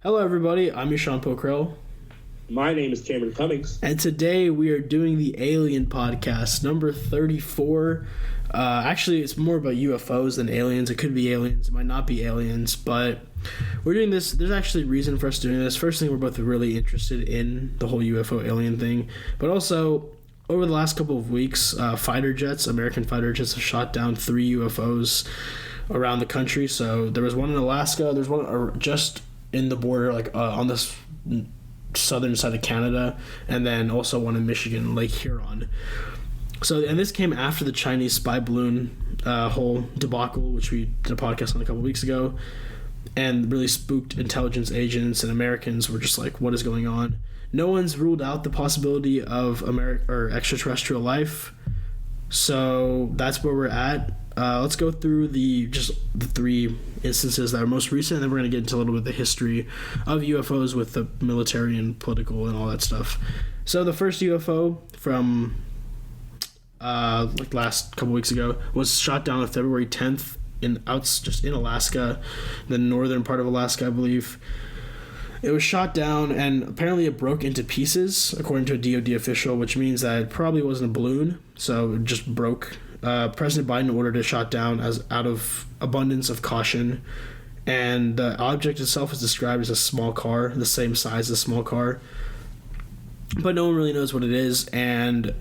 Hello, everybody. I'm Eshan Pokhrel. My name is Cameron Cummings. And today we are doing the Alien Podcast, number 34. Actually, it's more about UFOs than aliens. It could be aliens. It might not be aliens. But we're doing this. There's actually a reason for us doing this. First thing, we're both really interested in the whole UFO alien thing. But also, over the last couple of weeks, American fighter jets have shot down 3 UFOs around the country. So there was one in Alaska. There's one just in the border, on this southern side of Canada, and then also one in Michigan, Lake Huron. So, and this came after the Chinese spy balloon whole debacle, which we did a podcast on a couple weeks ago, and really spooked intelligence agents, and Americans were just like, what is going on? No one's ruled out the possibility of extraterrestrial life, so that's where we're at. Let's go through the 3 instances that are most recent, and then we're going to get into a little bit of the history of UFOs with the military and political and all that stuff. So the first UFO from last couple weeks ago was shot down on February 10th in Alaska, the northern part of Alaska, I believe. It was shot down, and apparently it broke into pieces, according to a DoD official, which means that it probably wasn't a balloon, so it just broke. President Biden ordered it shot down as out of abundance of caution, and the object itself is described as a small car, the same size as a small car, but no one really knows what it is, and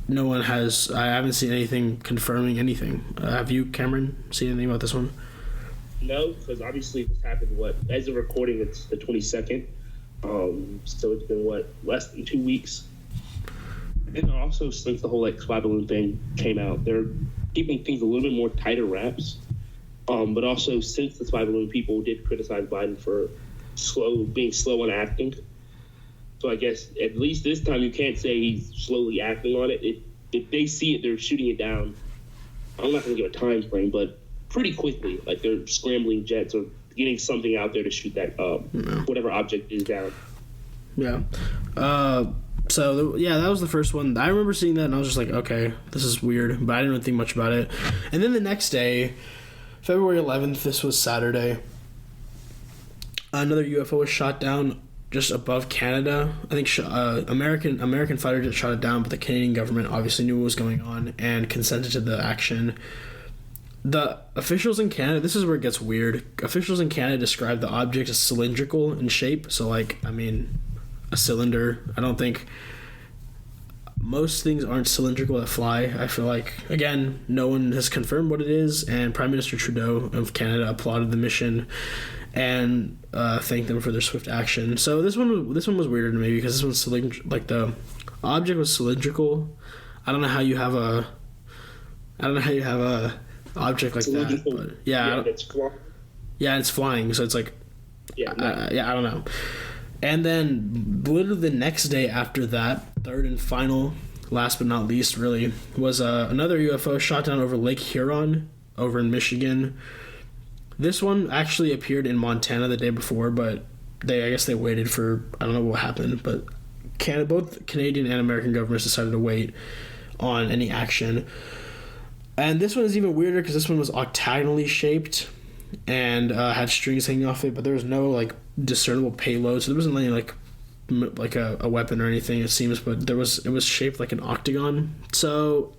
I haven't seen anything confirming anything. Have you, Cameron, seen anything about this one? No, because obviously this happened, as of recording, it's the 22nd, so it's been, less than 2 weeks. And also, since the whole spy balloon thing came out, they're keeping things a little bit more tighter wraps. But also, since the spy balloon, people did criticize Biden for being slow on acting. So I guess at least this time you can't say he's slowly acting on it. If they see it, they're shooting it down. I'm not going to give a time frame, but pretty quickly. They're scrambling jets or getting something out there to shoot that whatever object is down. Yeah. So, that was the first one. I remember seeing that, and I was just like, okay, this is weird, but I didn't really think much about it. And then the next day, February 11th, this was Saturday, another UFO was shot down just above Canada. I think American fighter jet shot it down, but the Canadian government obviously knew what was going on and consented to the action. The officials in Canada, this is where it gets weird. Officials in Canada describe the object as cylindrical in shape, so a cylinder. I don't think most things aren't cylindrical that fly. I feel like, again, no one has confirmed what it is, and Prime Minister Trudeau of Canada applauded the mission and thanked them for their swift action. So this one was weirder to me because this one's the object was cylindrical. I don't know how you have a object like that, but it's flying. Yeah, it's flying, so it's I don't know. And then literally the next day after that, third and final, last but not least really, was another UFO shot down over Lake Huron over in Michigan. This one actually appeared in Montana the day before, but I guess they waited for, I don't know what happened, but both Canadian and American governments decided to wait on any action. And this one is even weirder because this one was octagonally shaped and had strings hanging off it, but there was no discernible payload, so there wasn't any a weapon or anything, it seems, but it was shaped like an octagon. So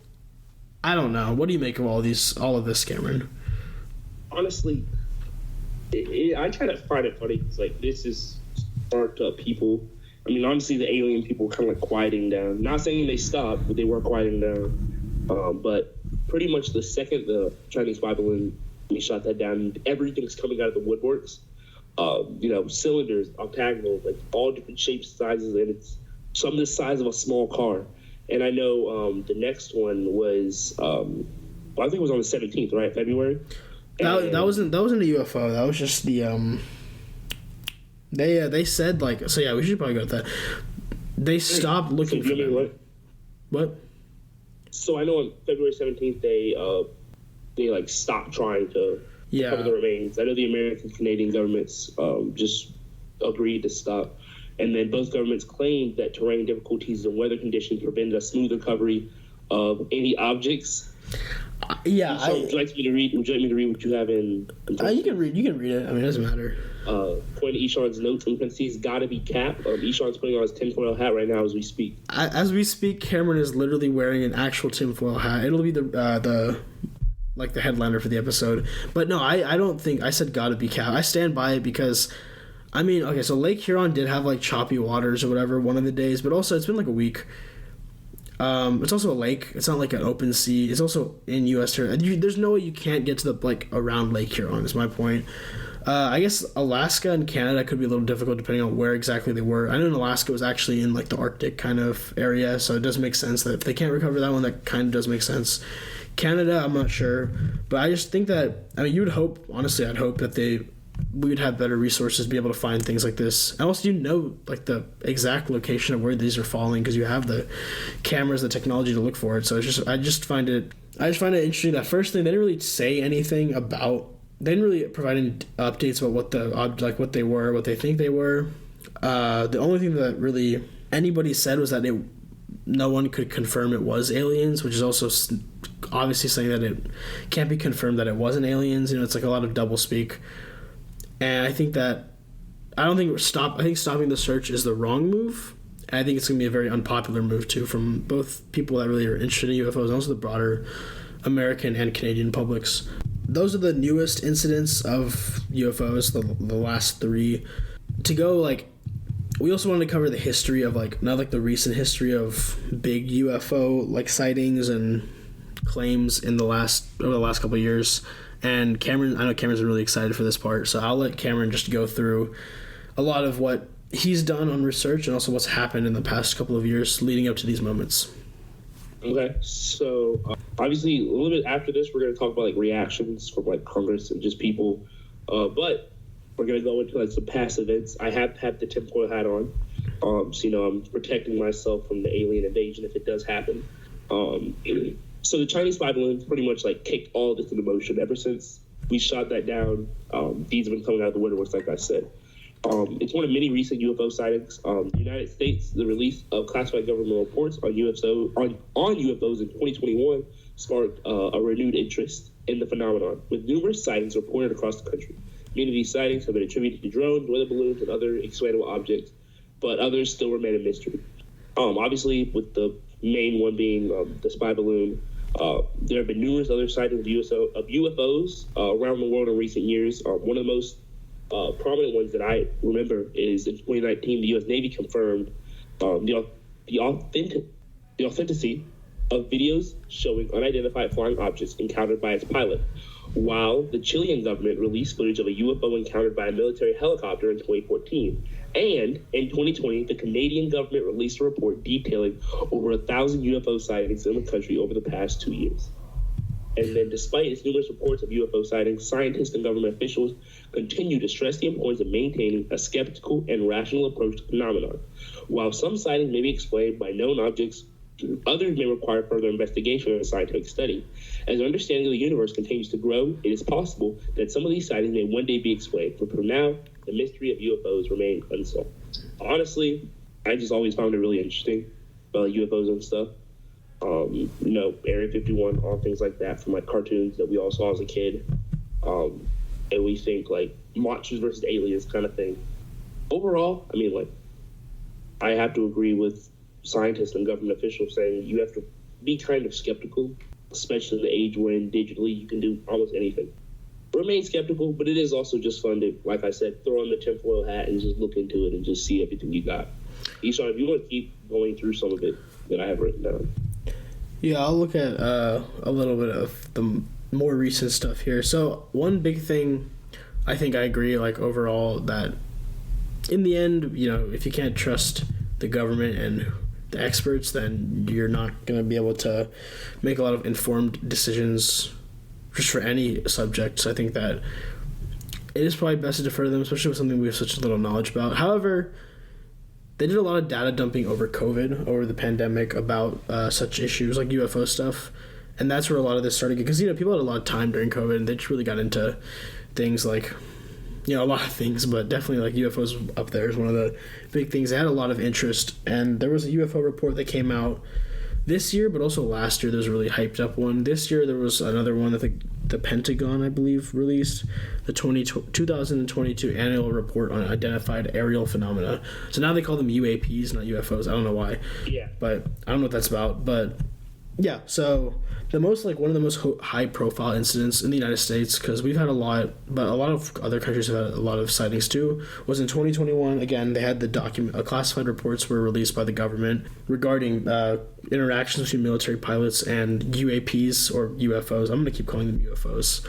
I don't know. What do you make of all of this, Cameron? Honestly, I kind of find it funny because this is sparked up people. I mean, honestly, the alien people were kind of quieting down. Not saying they stopped, but they were quieting down. But pretty much the second the Chinese spy balloon, we shot that down, everything's coming out of the woodworks. Cylinders, octagonal, all different shapes, sizes, and it's some the size of a small car. And I know the next one was, I think it was on the 17th, right, February. That wasn't a UFO. That was just the They said we should probably go with that. They stopped looking for them. What? So I know on February 17th they stopped trying to cover the remains. I know the American Canadian governments just agreed to stop, and then both governments claimed that terrain difficulties and weather conditions prevented a smooth recovery of any objects. Yeah. So would you like me to read? Would you like me to read what you have in? You can read it. I mean, it doesn't matter. According to Eshan's notes, we can see he's got to be Cap. Eshan's putting on his tinfoil hat right now as we speak. As we speak, Cameron is literally wearing an actual tinfoil hat. It'll be the headliner for the episode. But no, I don't think I said gotta be Cap. I stand by it because, I mean, okay, so Lake Huron did have like choppy waters or whatever one of the days, but also it's been like a week. It's also a lake. It's not like an open sea. It's also in U.S. territory. There's no way you can't get to the like around Lake Huron. Is my point. I guess Alaska and Canada could be a little difficult depending on where exactly they were. I know Alaska was actually in like the Arctic kind of area, so it does make sense that if they can't recover that one, that kind of does make sense. Canada, I'm not sure, but I just think that, I mean, you would hope, honestly, I'd hope that we would have better resources to be able to find things like this. And also, like the exact location of where these are falling because you have the cameras, the technology to look for it. So it's just, I just find it interesting. That first thing, they didn't really say anything about. They didn't really provide any updates about what they were, what they think they were. The only thing that really anybody said was that no one could confirm it was aliens, which is also obviously saying that it can't be confirmed that it wasn't aliens. It's like a lot of doublespeak. And I think stopping the search is the wrong move. And I think it's going to be a very unpopular move too from both people that really are interested in UFOs and also the broader American and Canadian publics. Those are the newest incidents of UFOs, the last 3. To go, like, we also wanted to cover the history of, like, not like the recent history of big UFO, like, sightings and claims over the last couple of years. And I know Cameron's really excited for this part, so I'll let Cameron just go through a lot of what he's done on research and also what's happened in the past couple of years leading up to these moments. Okay, so obviously a little bit after this, we're going to talk about like reactions from like Congress and just people, but we're going to go into like some past events. I have had the tinfoil hat on, so I'm protecting myself from the alien invasion if it does happen. So the Chinese spy balloon pretty much like kicked all this into motion ever since we shot that down. These have been coming out of the woodworks, like I said. It's one of many recent UFO sightings. The United States, the release of classified government reports on UFOs in 2021 sparked a renewed interest in the phenomenon, with numerous sightings reported across the country. Many of these sightings have been attributed to drones, weather balloons, and other explainable objects, but others still remain a mystery. Obviously, with the main one being the spy balloon, there have been numerous other sightings of UFOs around the world in recent years. One of the most prominent ones that I remember is in 2019, the U.S. Navy confirmed the authenticity of videos showing unidentified flying objects encountered by its pilot, while the Chilean government released footage of a UFO encountered by a military helicopter in 2014. And in 2020, the Canadian government released a report detailing over 1,000 UFO sightings in the country over the past 2 years. And then despite its numerous reports of UFO sightings, scientists and government officials continue to stress the importance of maintaining a skeptical and rational approach to the phenomenon. While some sightings may be explained by known objects, others may require further investigation and scientific study. As our understanding of the universe continues to grow, it is possible that some of these sightings may one day be explained. But for now, the mystery of UFOs remains unsolved. Honestly, I just always found it really interesting about UFOs and stuff. Area 51, all things like that from like cartoons that we all saw as a kid. And we think like monsters versus aliens kind of thing. Overall, I mean, like, I have to agree with scientists and government officials saying you have to be kind of skeptical, especially in the age we're in digitally. You can do almost anything. Remain skeptical, but it is also just fun to, like I said, throw on the tinfoil hat and just look into it and just see everything you got. Eshan, if you want to keep going through some of it that I have written down. Yeah, I'll look at a little bit of the more recent stuff here. So one big thing, I think I agree, like overall, that in the end, if you can't trust the government and the experts, then you're not going to be able to make a lot of informed decisions just for any subject. So I think that it is probably best to defer to them, especially with something we have such little knowledge about. However, they did a lot of data dumping over COVID, over the pandemic, about such issues like UFO stuff. And that's where a lot of this started. Because, people had a lot of time during COVID, and they just really got into things like, a lot of things. But definitely, like, UFOs up there is one of the big things. They had a lot of interest. And there was a UFO report that came out this year, but also last year there was a really hyped up one. This year there was another one that the Pentagon, I believe, released the 2022 annual report on identified aerial phenomena. So now they call them UAPs, not UFOs. I don't know why. Yeah. But I don't know what that's about. But yeah, so one of the most high-profile incidents in the United States, because we've had a lot, but a lot of other countries have had a lot of sightings too, was in 2021. Again, they had classified reports were released by the government regarding interactions between military pilots and UAPs, or UFOs. I'm going to keep calling them UFOs.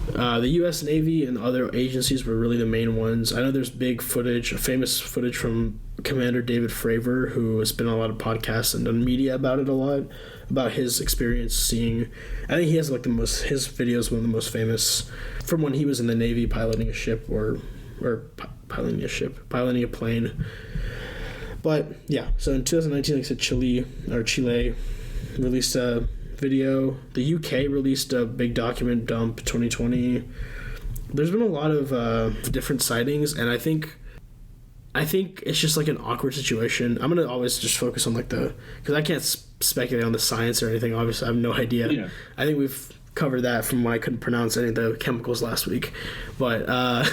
The U.S. Navy and other agencies were really the main ones. I know there's famous footage from Commander David Fravor, who has been on a lot of podcasts and done media about it a lot, about his experience seeing. I think he has his video is one of the most famous from when he was in the Navy piloting a ship piloting a plane. But yeah, so in 2019, like I said, Chile released a video. The UK released a big document dump 2020. There's been a lot of different sightings, and I think it's just like an awkward situation. I'm gonna always just focus on because I can't speculate on the science or anything. Obviously, I have no idea. Yeah. I think we've covered that from when I couldn't pronounce any of the chemicals last week. But I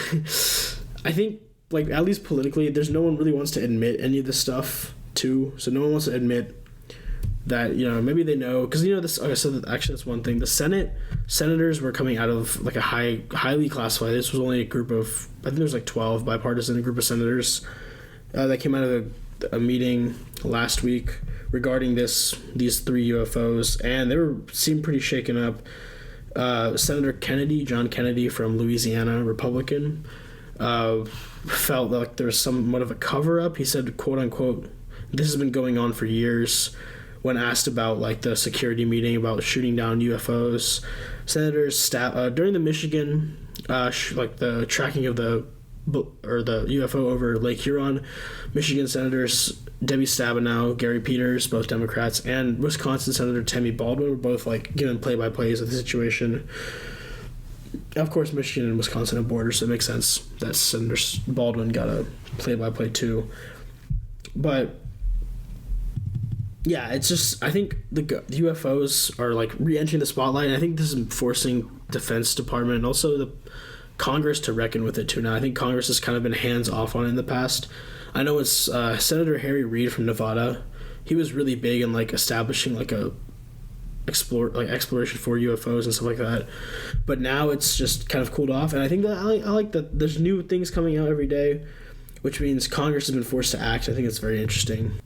think, like, at least politically, there's no one really wants to admit any of this stuff too. So no one wants to admit that, maybe they know, because this. Like I said, actually, that's one thing. The senators were coming out of like a highly classified. This was only a group of, I think there's like 12 bipartisan, a group of senators that came out of a meeting last week regarding these 3 UFOs, and they seemed pretty shaken up. Senator John Kennedy from Louisiana, Republican, felt like there was somewhat of a cover-up. He said, quote unquote, "This has been going on for years." When asked about like the security meeting about shooting down UFOs, senators during the Michigan like the tracking of the UFO over Lake Huron, Michigan senators Debbie Stabenow, Gary Peters, both Democrats, and Wisconsin Senator Tammy Baldwin were both like giving play-by-plays of the situation. Of course, Michigan and Wisconsin have borders, so it makes sense that Senator Baldwin got a play-by-play too. But yeah, it's just, I think the UFOs are like re-entering the spotlight, and I think this is forcing Defense Department and also the Congress to reckon with it too now. I think Congress has kind of been hands off on it in the past. I know it's Senator Harry Reid from Nevada. He was really big in like establishing like exploration for UFOs and stuff like that. But now it's just kind of cooled off, and I think that I like that there's new things coming out every day, which means Congress has been forced to act. I think it's very interesting.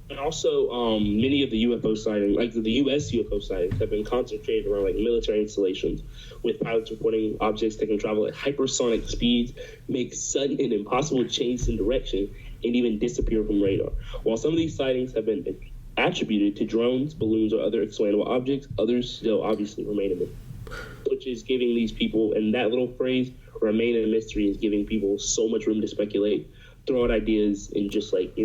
And also, many of the UFO sightings, like the U.S. UFO sightings, have been concentrated around like military installations, with pilots reporting objects that can travel at hypersonic speeds, make sudden and impossible changes in direction, and even disappear from radar. While some of these sightings have been attributed to drones, balloons, or other explainable objects, others still obviously remain a mystery. Which is giving these people, and that little phrase, "remain a mystery," is giving people so much room to speculate, throw out ideas, and just like,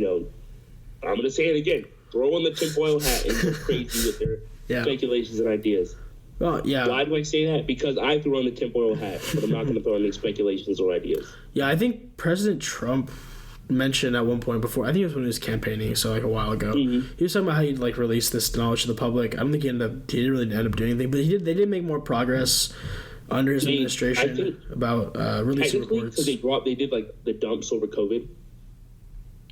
I'm going to say it again, throw on the tinfoil hat and go crazy with their speculations and ideas. Well, yeah. Why do I say that? Because I threw on the tinfoil hat, but I'm not going to throw on any speculations or ideas. Yeah, I think President Trump mentioned at one point before, I think it was when he was campaigning, so like a while ago, he was talking about how he'd like release this knowledge to the public. I don't think he didn't really end up doing anything, but they did make more progress under his administration about releasing reports. So they did like the dumps over COVID.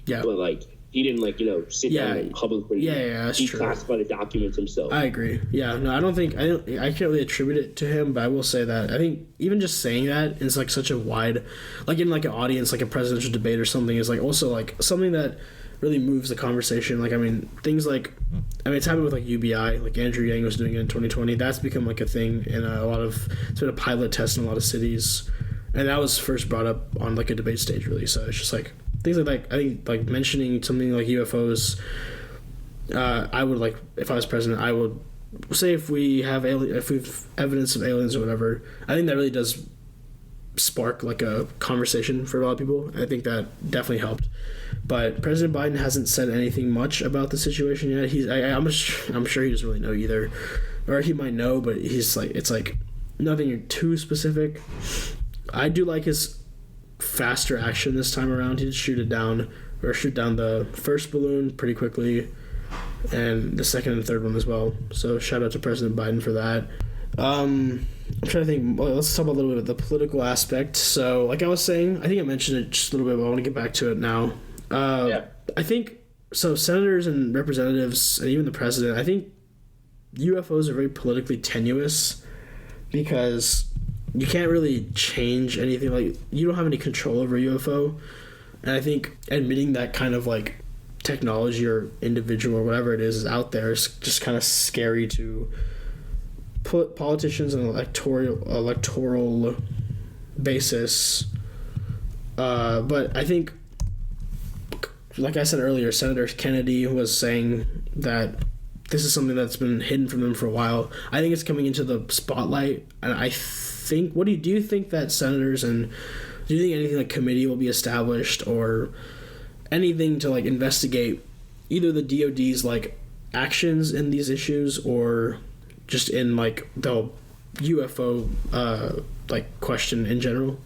Yeah. But like, he didn't sit down and publicly declassify the documents himself. I agree. Yeah, no, I can't really attribute it to him, but I will say that I think even just saying that is like such a wide, like in like an audience, like a presidential debate or something, is like also like something that really moves the conversation. Like, I mean, things like, it's happened with like UBI, like Andrew Yang was doing it in 2020. That's become like a thing in it's been a pilot test in a lot of cities, and that was first brought up on like a debate stage, really. So it's just like things like I think like mentioning something like UFOs. I would like, if I was president, I would say if we've evidence of aliens or whatever, I think that really does spark like a conversation for a lot of people. I think that definitely helped. But President Biden hasn't said anything much about the situation yet. I'm sure he doesn't really know either, or he might know, but he's like, it's like nothing too specific. I do like his faster action this time around. He did shoot down the first balloon pretty quickly, and the second and third one as well. So shout out to President Biden for that. I'm trying to think. Well, let's talk about a little bit of the political aspect. So, like I was saying, I think I mentioned it just a little bit, but I want to get back to it now. I think so. Senators and representatives, and even the president, I think UFOs are very politically tenuous because you can't really change anything. Like, you don't have any control over a UFO, and I think admitting that kind of like technology or individual or whatever it is out there is just kind of scary to politicians on an electoral basis. But I think, like I said earlier, Senator Kennedy was saying that this is something that's been hidden from them for a while. I think it's coming into the spotlight, and I think, do you think that senators, and do you think anything like committee will be established or anything to like investigate either the DoD's like actions in these issues or just in like the UFO like question in general?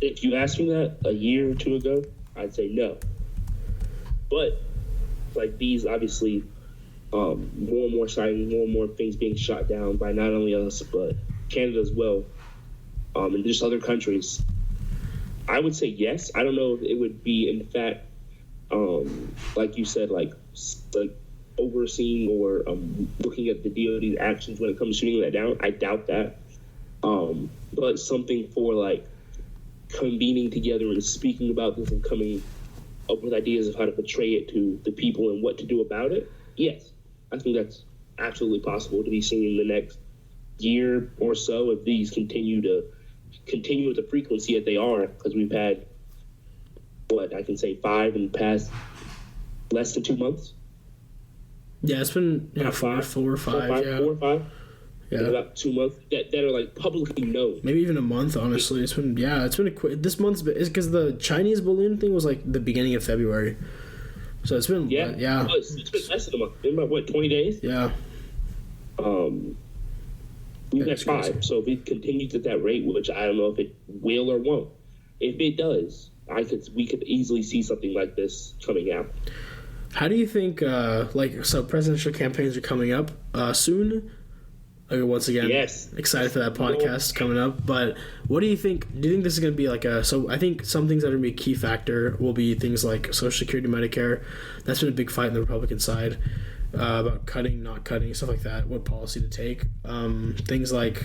If you asked me that a year or two ago, I'd say no. But like these, obviously, more and more sightings, more and more things being shot down by not only us but Canada as well, and just other countries. I would say yes. I don't know if it would be, in fact, like you said, like overseeing or looking at the DoD's actions when it comes to shooting that down. I doubt that. But something for like convening together and speaking about this and coming up with ideas of how to portray it to the people and what to do about it. Yes, I think that's absolutely possible to be seen in the next year or so if these continue with the frequency that they are, because we've had, what I can say, 5 in the past less than 2 months. Yeah, it's been four or five. Yeah, about 2 months that are like publicly known. Maybe even a month, honestly. It's been this month's is because the Chinese balloon thing was like the beginning of February, so it's been it's been less than a month. It's been about what, 20 days? Yeah. We've got 5. So if it continues at that rate, which I don't know if it will or won't, if it does, we could easily see something like this coming out. How do you think? So presidential campaigns are coming up soon. Once again, yes, excited for that podcast coming up. But what do you think? Do you think this is going to be like so I think some things that are going to be a key factor will be things like Social Security, Medicare. That's been a big fight on the Republican side about cutting, not cutting, stuff like that, what policy to take. Things like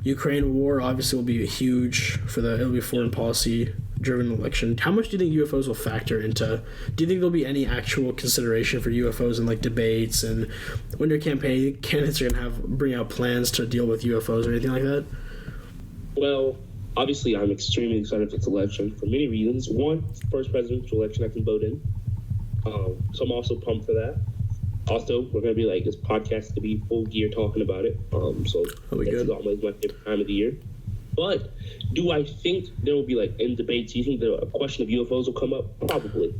Ukraine war obviously will be huge it'll be a foreign policy driven election. How much do you think UFOs will factor into? Do you think there'll be any actual consideration for UFOs in like debates and when your campaign candidates are gonna bring out plans to deal with UFOs or anything like that? Well, obviously, I'm extremely excited for this election for many reasons. One, it's the first presidential election I can vote in, so I'm also pumped for that. Also, we're gonna be like this podcast to be full gear talking about it. So that's always my favorite time of the year. But do I think there will be like in debates? Do you think the question of UFOs will come up? Probably,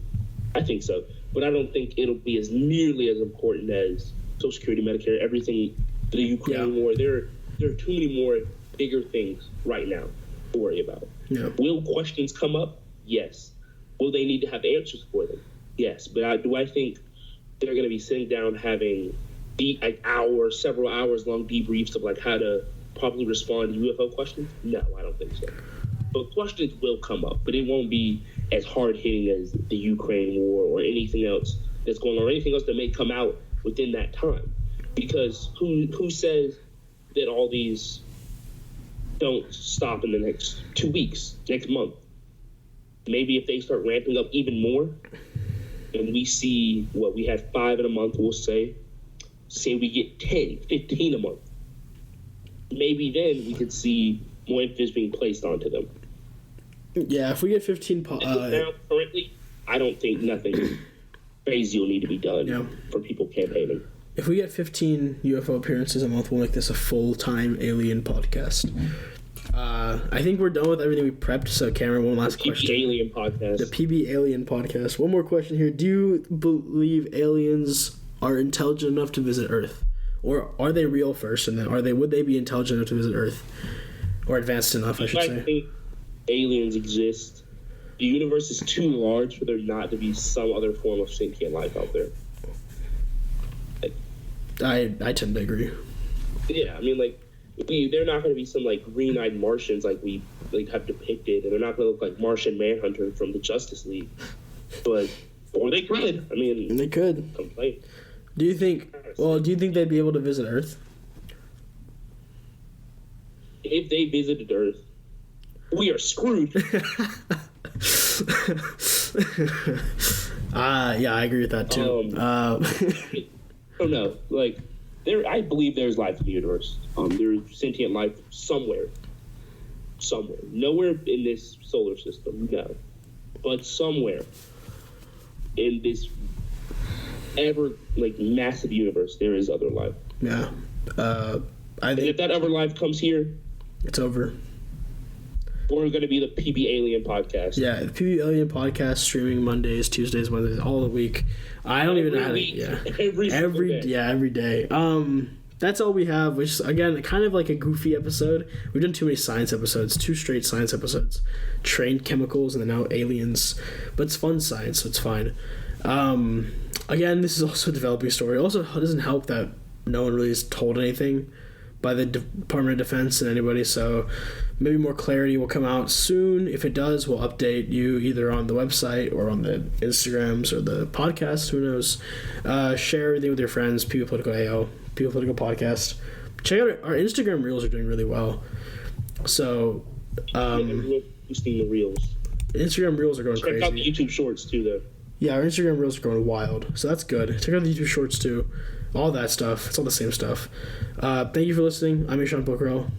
I think so. But I don't think it'll be as nearly as important as Social Security, Medicare, everything. The Ukraine war. There are too many more bigger things right now to worry about. Yeah. Will questions come up? Yes. Will they need to have answers for them? Yes. But do I think they're going to be sitting down having several hours long debriefs of like how to properly respond to UFO questions? No, I don't think so. But questions will come up, but it won't be as hard hitting as the Ukraine war or anything else that's going on, or anything else that may come out within that time. Because who says that all these don't stop in the next 2 weeks, next month? Maybe if they start ramping up even more, and we see what we had 5 in a month, we'll say we get 10, 15 a month. Maybe then we could see more emphasis being placed onto them. Yeah, if we get 15... now, currently, I don't think nothing crazy will need to be done for people campaigning. If we get 15 UFO appearances a month, we'll make this a full-time alien podcast. I think we're done with everything we prepped, so Cameron, one last question. The PB Alien Podcast. The PB Alien Podcast. One more question here. Do you believe aliens are intelligent enough to visit Earth? Or are they real first, and then would they be intelligent enough to visit Earth? Or advanced enough, I should say. I think aliens exist. The universe is too large for there not to be some other form of sentient life out there. I tend to agree. Yeah, I mean, like, they're not going to be some like green-eyed Martians like we like have depicted, and they're not going to look like Martian Manhunter from the Justice League. But or they could. I mean, they could. Complain. Do you think? Well, do you think they'd be able to visit Earth? If they visited Earth, we are screwed. Yeah, I agree with that too. I don't know. Like, I believe there's life in the universe. There's sentient life somewhere. Nowhere in this solar system, no. But somewhere in this ever like massive universe, there is other life. Yeah. I think if that other life comes here, it's over. We're going to be the PB Alien Podcast. Yeah, the PB Alien Podcast streaming Mondays, Tuesdays, Wednesdays, all the week. I don't even know how to. Yeah, every day. That's all we have. Which again, kind of like a goofy episode. We've done too many science episodes, 2 straight science episodes, trained chemicals, and then now aliens. But it's fun science, so it's fine. Again, this is also a developing story. Also, it doesn't help that no one really has told anything by the Department of Defense and anybody, so maybe more clarity will come out soon. If it does, we'll update you either on the website or on the Instagrams or the podcast. Who knows? Share everything with your friends. PBPolitical AO, PBPolitical Podcast. Check out our Instagram reels are doing really well. So, boosting the reels. Instagram reels are going crazy. Check out the YouTube Shorts too, though. Yeah, our Instagram reels are going wild, so that's good. Check out the YouTube Shorts too. All that stuff. It's all the same stuff. Thank you for listening. I'm Eshan Pokhrel.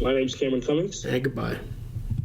My name's Cameron Cummings. And goodbye.